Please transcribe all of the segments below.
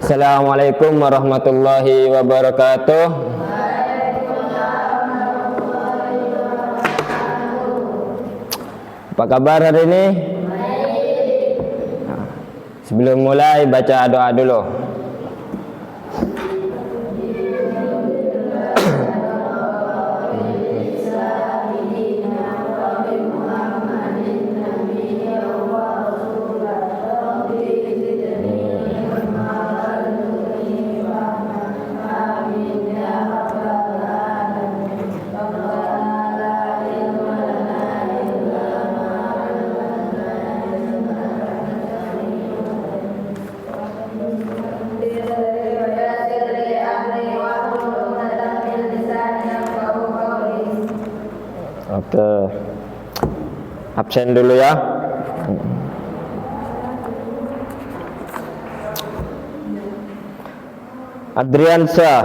Assalamualaikum warahmatullahi wabarakatuh. Apa kabar hari ini? Sebelum mulai baca doa dulu. Oke, absen dulu ya. Adriansyah.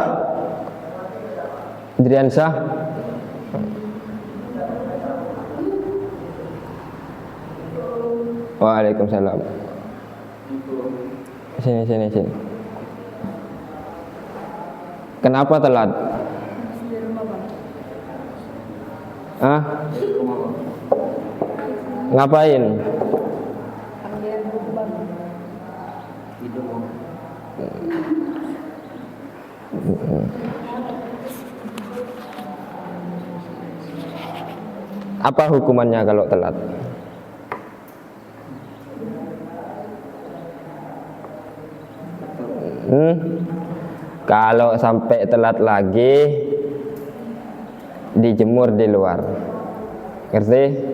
Waalaikumsalam. Sini. Kenapa telat? Hah? Ngapain? Apa hukumannya kalau telat? Kalau sampai telat lagi, dijemur di luar, ngerti?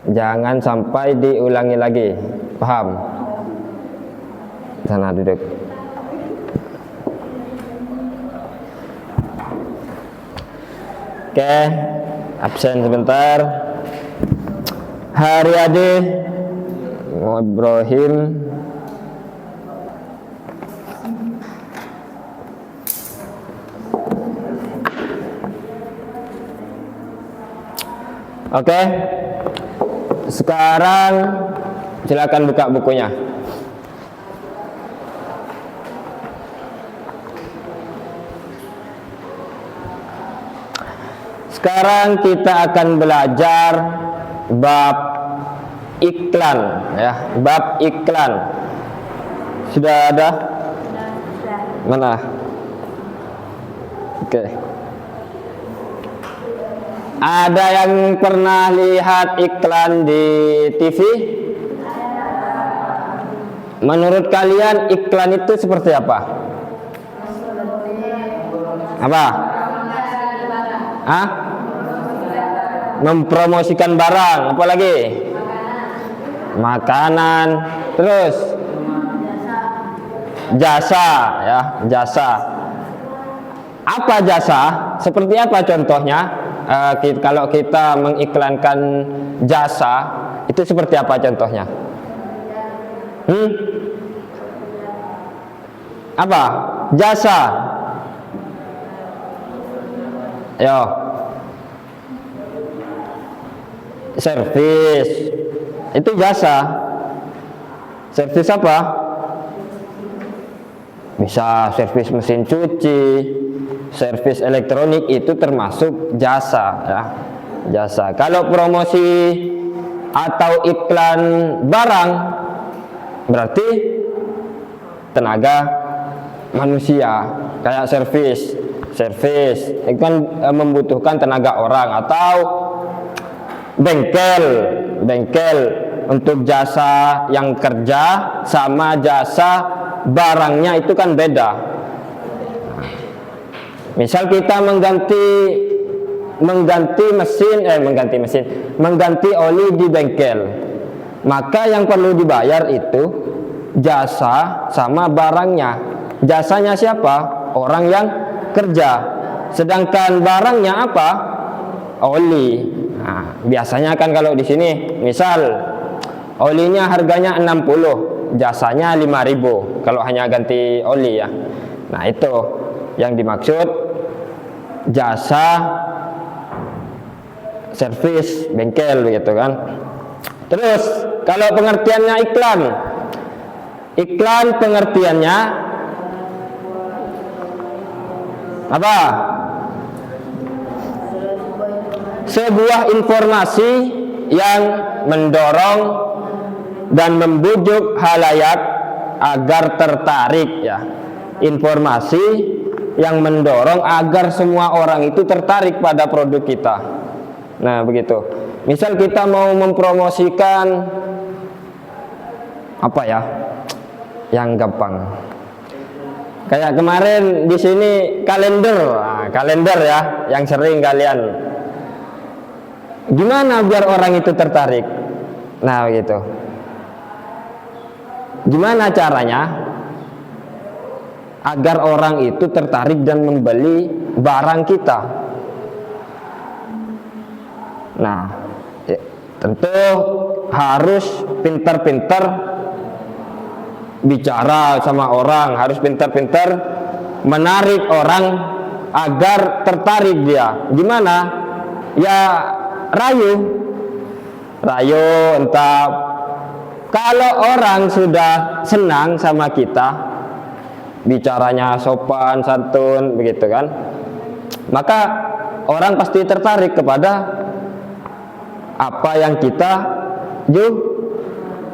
Jangan sampai diulangi lagi, paham? Sana duduk. Oke, absen sebentar. Haryadi Ibrahim. Oke, sekarang silakan buka bukunya. Sekarang kita akan belajar bab iklan, ya, bab iklan. Sudah ada? Mana? Oke. Ada yang pernah lihat iklan di TV? Menurut kalian iklan itu seperti apa? Apa? Hah? Mempromosikan barang, apa lagi? Makanan, terus jasa, ya, jasa. Apa jasa? Seperti apa contohnya? Kalau kita mengiklankan jasa, itu seperti apa contohnya? Apa? Jasa. Yo. Servis. Itu jasa. Servis apa? Bisa servis mesin cuci, servis elektronik, itu termasuk jasa, ya. Jasa. Kalau promosi atau iklan barang, berarti tenaga manusia. Kayak servis itu kan membutuhkan tenaga orang. Atau bengkel untuk jasa yang kerja sama jasa barangnya itu kan beda. Misal kita mengganti oli di bengkel, maka yang perlu dibayar itu jasa sama barangnya. Jasanya siapa? Orang yang kerja. Sedangkan barangnya apa? Oli. Nah, biasanya kan kalau di sini, misal olinya harganya 60, jasanya 5.000 kalau hanya ganti oli, ya. Nah, itu yang dimaksud jasa servis bengkel, gitu kan. Terus Kalau pengertiannya iklan, iklan pengertiannya apa? Sebuah informasi yang mendorong dan membujuk halayak agar tertarik, ya. Informasi yang mendorong agar semua orang itu tertarik pada produk kita. Nah, begitu. Misal kita mau mempromosikan apa ya? Yang gampang. Kayak kemarin di sini kalender. Nah, kalender ya, yang sering kalian. Gimana biar orang itu tertarik? Nah, begitu. Gimana caranya agar orang itu tertarik dan membeli barang kita? Nah, tentu harus pintar-pintar bicara sama orang, harus pintar-pintar menarik orang agar tertarik dia. Gimana? Ya rayu entah. Kalau orang sudah senang sama kita, bicaranya sopan santun begitu kan, maka orang pasti tertarik kepada apa yang kita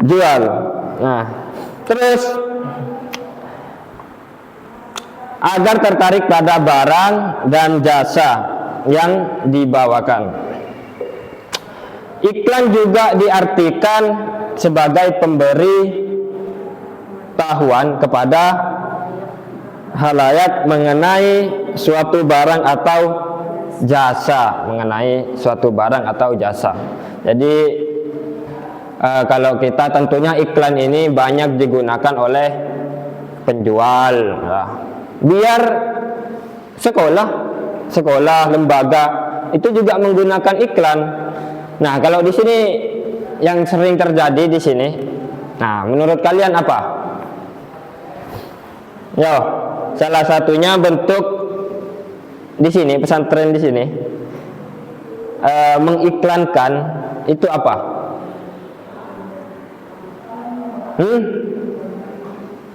jual. Nah, terus agar tertarik pada barang dan jasa yang dibawakan. Iklan juga diartikan sebagai pemberi tahuan kepada halayak mengenai suatu barang atau jasa, Jadi kalau kita tentunya iklan ini banyak digunakan oleh penjual, ya. Biar sekolah, lembaga itu juga menggunakan iklan. Nah, kalau di sini yang sering terjadi di sini, nah, menurut kalian apa? Yo, salah satunya bentuk di sini, pesantren di sini mengiklankan itu apa?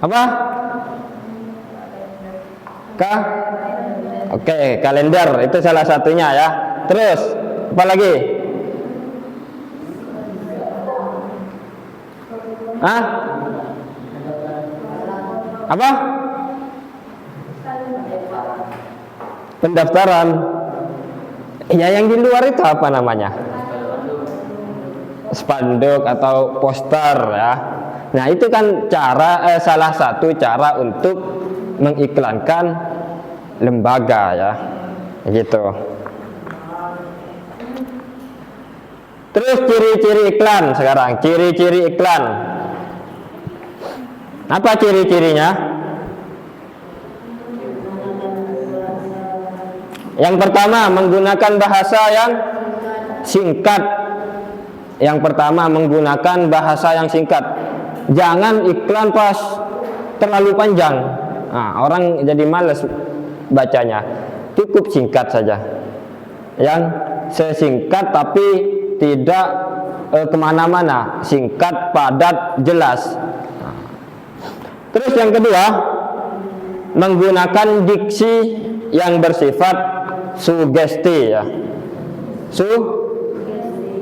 Apa? Oke, kalender itu salah satunya ya. Terus apa lagi? Apa? Pendaftaran. Ya, yang di luar itu apa namanya? Spanduk atau poster ya. Nah, itu kan salah satu cara untuk mengiklankan lembaga ya. Gitu. Terus ciri-ciri iklan sekarang, ciri-ciri iklan. Apa ciri-cirinya? Yang pertama, menggunakan bahasa yang singkat. Jangan iklan pas terlalu panjang. Nah, orang jadi malas bacanya. Cukup singkat saja. Yang sesingkat tapi tidak kemana-mana, singkat, padat, jelas. Terus yang kedua, menggunakan diksi yang bersifat sugesti ya.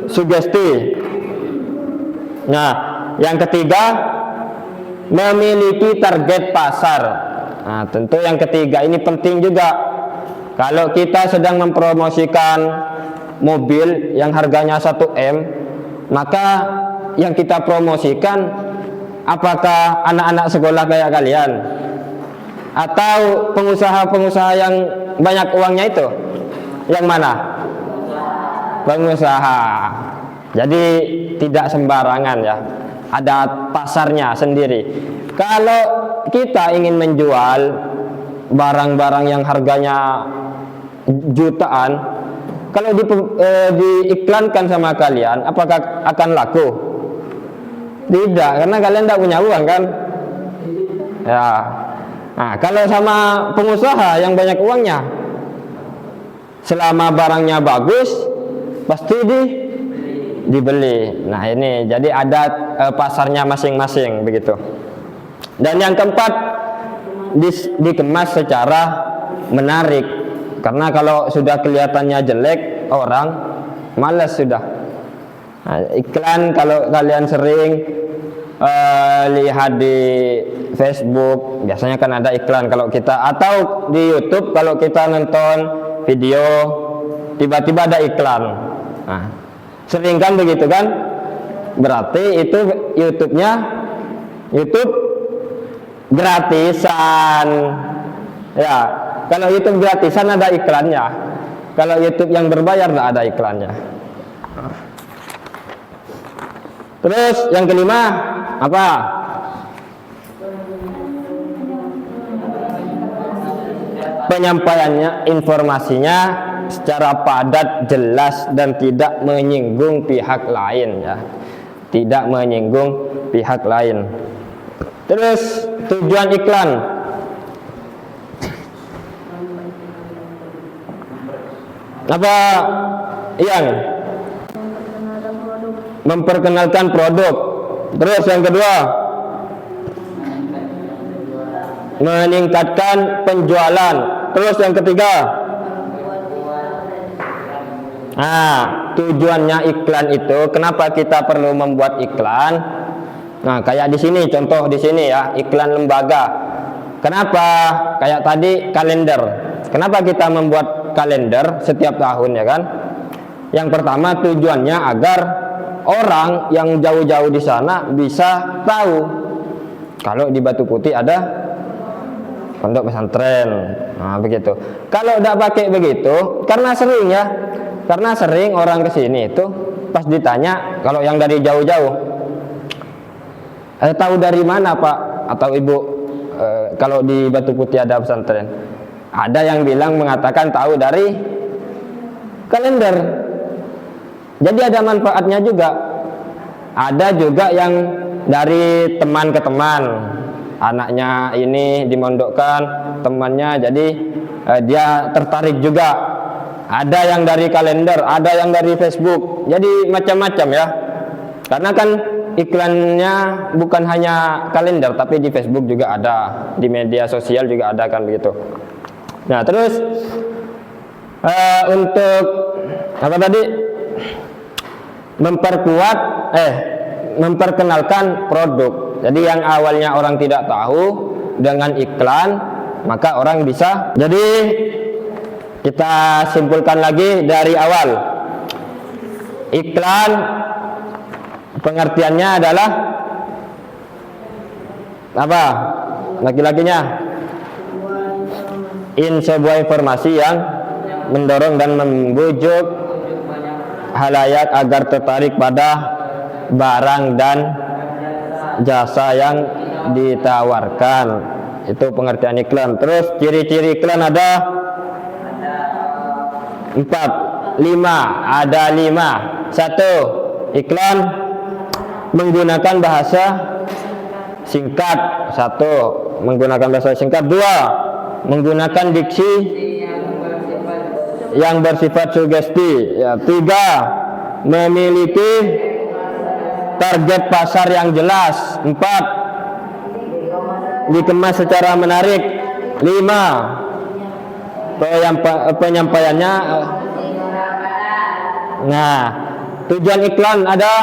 Sugesti. Nah, yang ketiga, memiliki target pasar. Nah, tentu yang ketiga ini penting juga. Kalau kita sedang mempromosikan mobil yang harganya 1M, maka yang kita promosikan apakah anak-anak sekolah kayak kalian atau pengusaha-pengusaha yang banyak uangnya itu? Yang mana? Pengusaha. Jadi tidak sembarangan ya, ada pasarnya sendiri. Kalau kita ingin menjual barang-barang yang harganya jutaan, kalau diiklankan sama kalian, apakah akan laku? Tidak, karena kalian tidak punya uang kan? Ya. Nah, kalau sama pengusaha yang banyak uangnya, selama barangnya bagus, pasti dibeli. Nah ini jadi ada pasarnya masing-masing begitu. Dan yang keempat, dikemas secara menarik, karena kalau sudah kelihatannya jelek orang malas sudah. Nah, iklan kalau kalian sering lihat di Facebook biasanya kan ada iklan kalau kita, atau di YouTube kalau kita nonton video tiba-tiba ada iklan. Nah, sering kan begitu kan? Berarti itu YouTube gratisan. Ya, kalau YouTube gratisan ada iklannya. Kalau YouTube yang berbayar tidak ada iklannya. Terus yang kelima apa? Penyampaiannya, informasinya secara padat, jelas, dan tidak menyinggung pihak lain ya. Tidak menyinggung pihak lain. Terus tujuan iklan. Apa yang memperkenalkan produk. Terus yang kedua, meningkatkan penjualan. Terus yang ketiga, tujuannya iklan itu, kenapa kita perlu membuat iklan? Nah, kayak di sini, contoh di sini ya, iklan lembaga. Kenapa? Kayak tadi kalender. Kenapa kita membuat kalender setiap tahun ya kan? Yang pertama tujuannya agar orang yang jauh-jauh di sana bisa tahu kalau di Batu Putih ada pondok pesantren. Nah, begitu. Kalau tidak pakai begitu, karena sering orang ke sini itu pas ditanya, kalau yang dari jauh-jauh, tahu dari mana Pak atau Ibu kalau di Batu Putih ada pesantren? Ada yang bilang mengatakan tahu dari kalender. Jadi ada manfaatnya juga. Ada juga yang dari teman ke teman, anaknya ini dimondokkan temannya, jadi dia tertarik juga. Ada yang dari kalender, ada yang dari Facebook, jadi macam-macam ya. Karena kan iklannya bukan hanya kalender, tapi di Facebook juga ada, di media sosial juga ada kan begitu. Nah terus untuk apa tadi, memperkenalkan produk. Jadi yang awalnya orang tidak tahu, dengan iklan maka orang bisa. Jadi kita simpulkan lagi dari awal, iklan pengertiannya adalah apa? Lagi-laginya sebuah informasi yang mendorong dan membujuk halayak agar tertarik pada barang dan jasa yang ditawarkan. Itu pengertian iklan. Terus ciri-ciri iklan ada 4, 5. Ada 5. 1. Iklan menggunakan bahasa singkat. 1. Menggunakan bahasa singkat. 2. Menggunakan diksi yang bersifat sugesti. 3. Memiliki target pasar yang jelas. 4. Dikemas secara menarik. 5. Penyampaiannya. Nah, tujuan iklan ada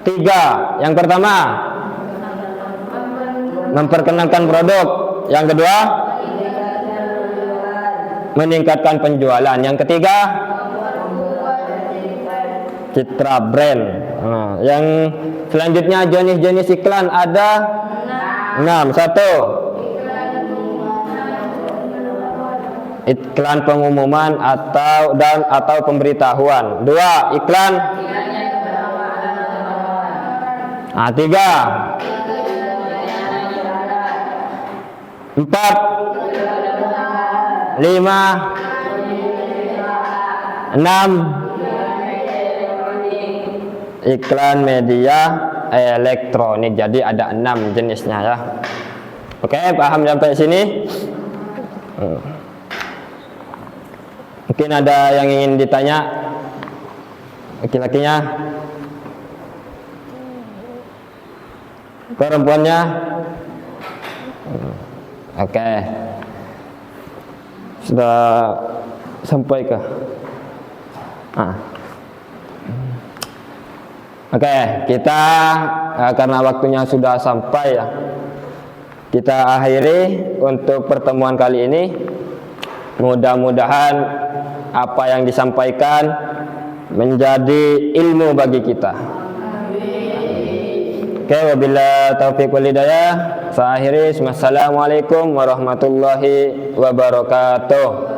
3. Yang pertama, memperkenalkan produk. Yang kedua, meningkatkan penjualan. Yang ketiga, citra brand. Nah, yang selanjutnya jenis-jenis iklan ada 6. 1. Iklan pengumuman atau pemberitahuan. 2. Iklan. 3. 4. 5. 6. Iklan media elektronik. Jadi ada 6 jenisnya ya. Oke, paham sampai sini? Mungkin ada yang ingin ditanya laki-lakinya. Perempuannya? Oke. Sudah sampai kah? Oke, kita karena waktunya sudah sampai ya, kita akhiri untuk pertemuan kali ini. Mudah-mudahan apa yang disampaikan menjadi ilmu bagi kita. Oke, wabillahi taufiq wal hidayah. Saya akhiri. Wassalamualaikum warahmatullahi wabarakatuh.